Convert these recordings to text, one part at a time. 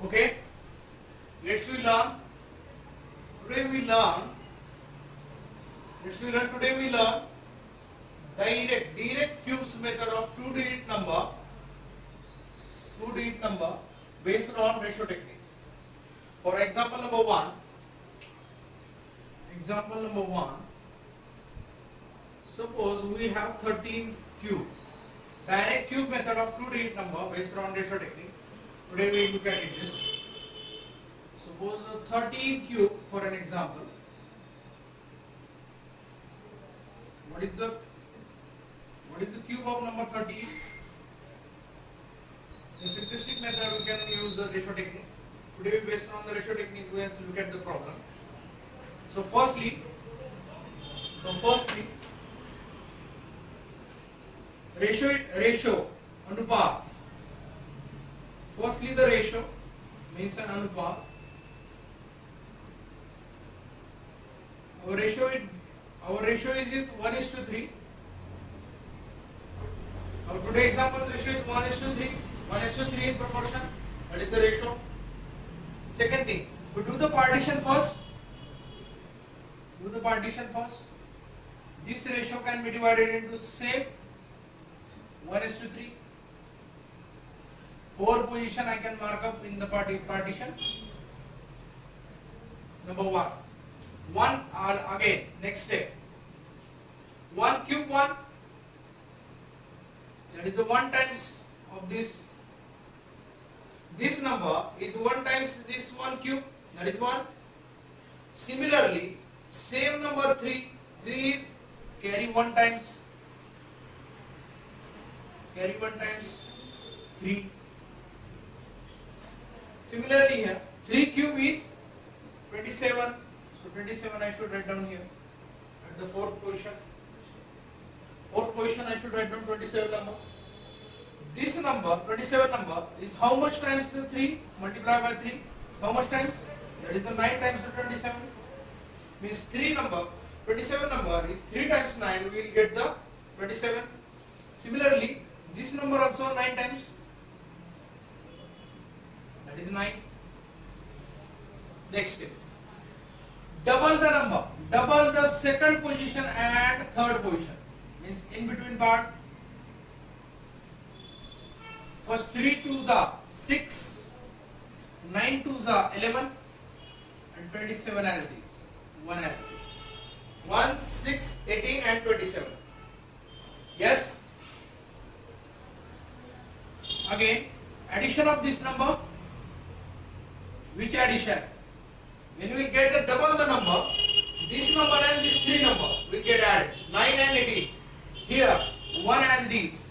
Okay, let's we learn. Today we learn. Today we learn direct cubes method of two-digit number based on ratio technique. For example number one. Suppose we have 13 cube. Direct cube method of two-digit number based on ratio technique. Today we look at it this. Suppose 13 cube for an example. What is the cube of number 13? In simplistic method we can use the ratio technique. Today based on the ratio technique we have to look at the problem. So firstly ratio anupat. Firstly the ratio means an anupat. Our ratio is 1:3. Our today example ratio is 1:3. 1:3 in proportion. That is the ratio. Second thing, we do the partition first. This ratio can be divided into same 1:3. 4 position I can mark up in the partition. Number 1. Again, next step. 1 cube 1. That is the 1 times of this. This number is 1 times this 1 cube. That is 1. Similarly, same number 3. 3 is carry 1 times 3. Similarly here, 3 cube is 27. So 27 I should write down here at the fourth position. I should write down 27 number. This number, 27 number, is how much times the 3? Multiply by 3. How much times? That is the 9 times the 27. Means 27 number is 3 times 9. We will get the 27. Similarly, this number also 9 times. That is 9. Next step. Double the number. Double the second position and third position. Means in between part. First 3 2s are 6. 9 2s are 11. And 27 as it is. 1 as it is. 1, 6, 18 and 27. Yes. Again, addition of this number. Which addition? When we get the double the number, this number and this 3 number will get added. 9 and 18. Here, 1 and these.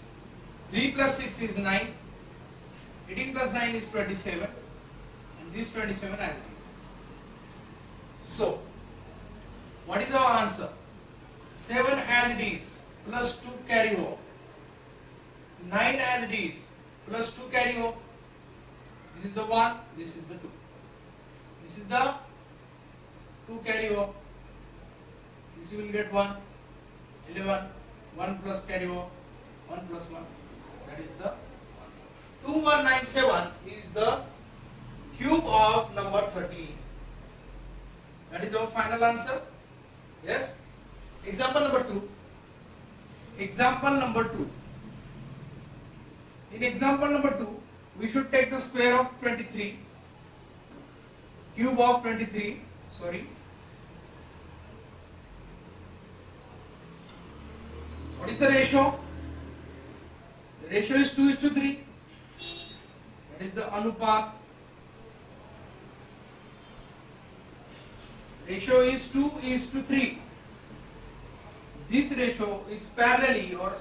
3 plus 6 is 9. 18 plus 9 is 27. And this 27 and these. So, what is our answer? 7 and these plus 2 carry over. 9 and these plus 2 carry over. This is the 1, this is the 2. This is the 2 carry over. This will get 1, 11, 1 plus carry over, 1 plus 1. That is the answer. 2197 is the cube of number 13. That is our final answer. Yes. Example number 2. In example number 2, we should take the square of 23. Cube of 23. Sorry. What is the ratio? The ratio is 2:3. That is the anupat. Ratio is 2:3. This ratio is parallelly or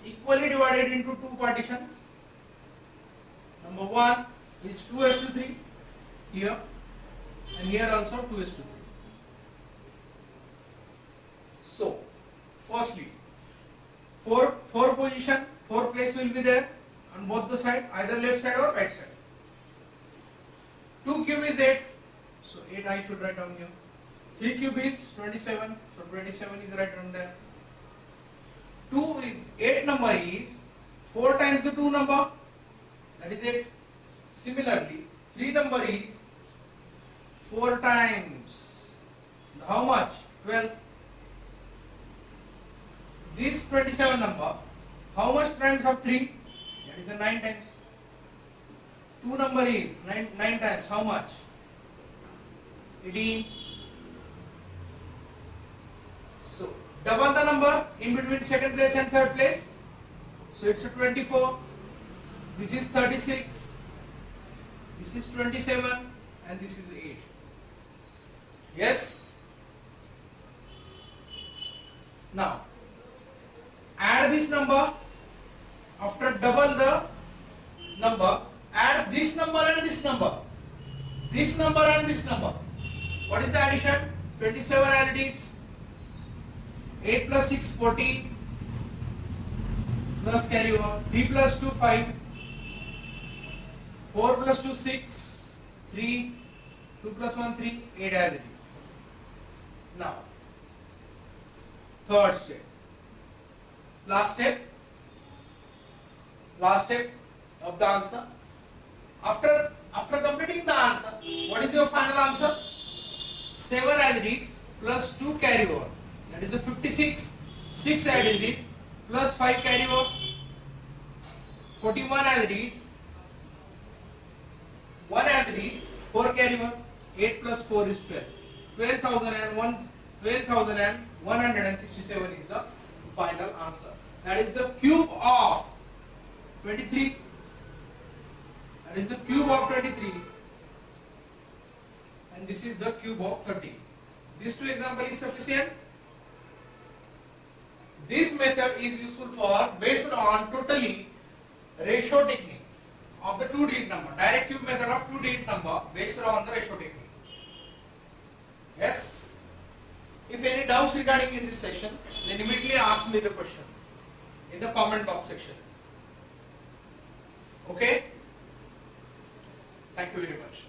equally divided into 2 partitions. Number 1 is 2:3 here, and here also 2:3. So, firstly, 4 position, 4 place will be there on both the side, either left side or right side. 2 cube is 8, so 8 I should write down here. 3 cube is 27, so 27 is right down there. 8 number is 4 times the 2 number, that is 8. Similarly, 3 number is 4 times. How much? 12. This 27 number, how much times of 3? That is the 9 times. 2 number is 9 times. How much? 18. So double the number in between second place and third place. So it's a 24. This is 36. This is 27 and this is 8. Yes? Now add this number. After double the number, add this number and this number. This number and this number. What is the addition? 27 as it is. 8 plus 6, 14. Plus carry over. 3 plus 2, 5. 4 plus 2, 6. 3. 2 plus 1, 3. 8 as it is. Now, third step. Last step of the answer. After completing the answer, what is your final answer? 7 as it is plus 2 carry over. That is the 56. 6 as it is plus 5 carry over. 41 as it is. 1 as it is. 4 carry over. 8 plus 4 is 12. 12,167 is the final answer. That is the cube of 23. That is the cube of 23. And this is the cube of 30. These two examples is sufficient. This method is useful for based on totally ratio technique of the 2-digit number. Direct cube method of 2-digit number based on the ratio technique. Yes? If any doubts regarding in this session, then immediately ask me the question in the comment box section. Okay? Thank you very much.